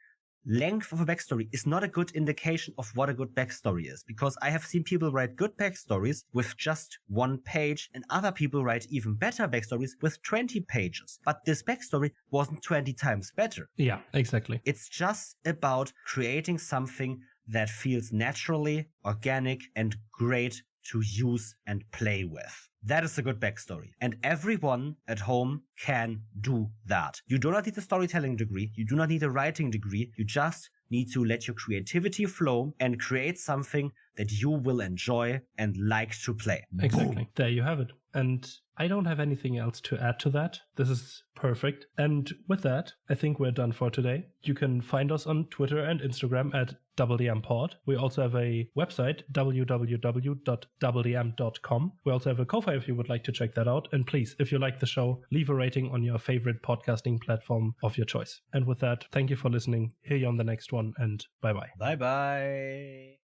Length of a backstory is not a good indication of what a good backstory is, because I have seen people write good backstories with just 1 page and other people write even better backstories with 20 pages. But this backstory wasn't 20 times better. Yeah, exactly. It's just about creating something that feels naturally, organic, and great to use and play with. That is a good backstory. And everyone at home can do that. You do not need a storytelling degree. You do not need a writing degree. You just need to let your creativity flow and create something that you will enjoy and like to play. Exactly. Boom. There you have it. And I don't have anything else to add to that. This is perfect. And with that, I think we're done for today. You can find us on Twitter and Instagram at DoubleDMPod. We also have a website, www.doubledm.com. We also have a Ko-Fi if you would like to check that out. And please, if you like the show, leave a rating on your favorite podcasting platform of your choice. And with that, thank you for listening. Hear you on the next one, and bye-bye. Bye-bye.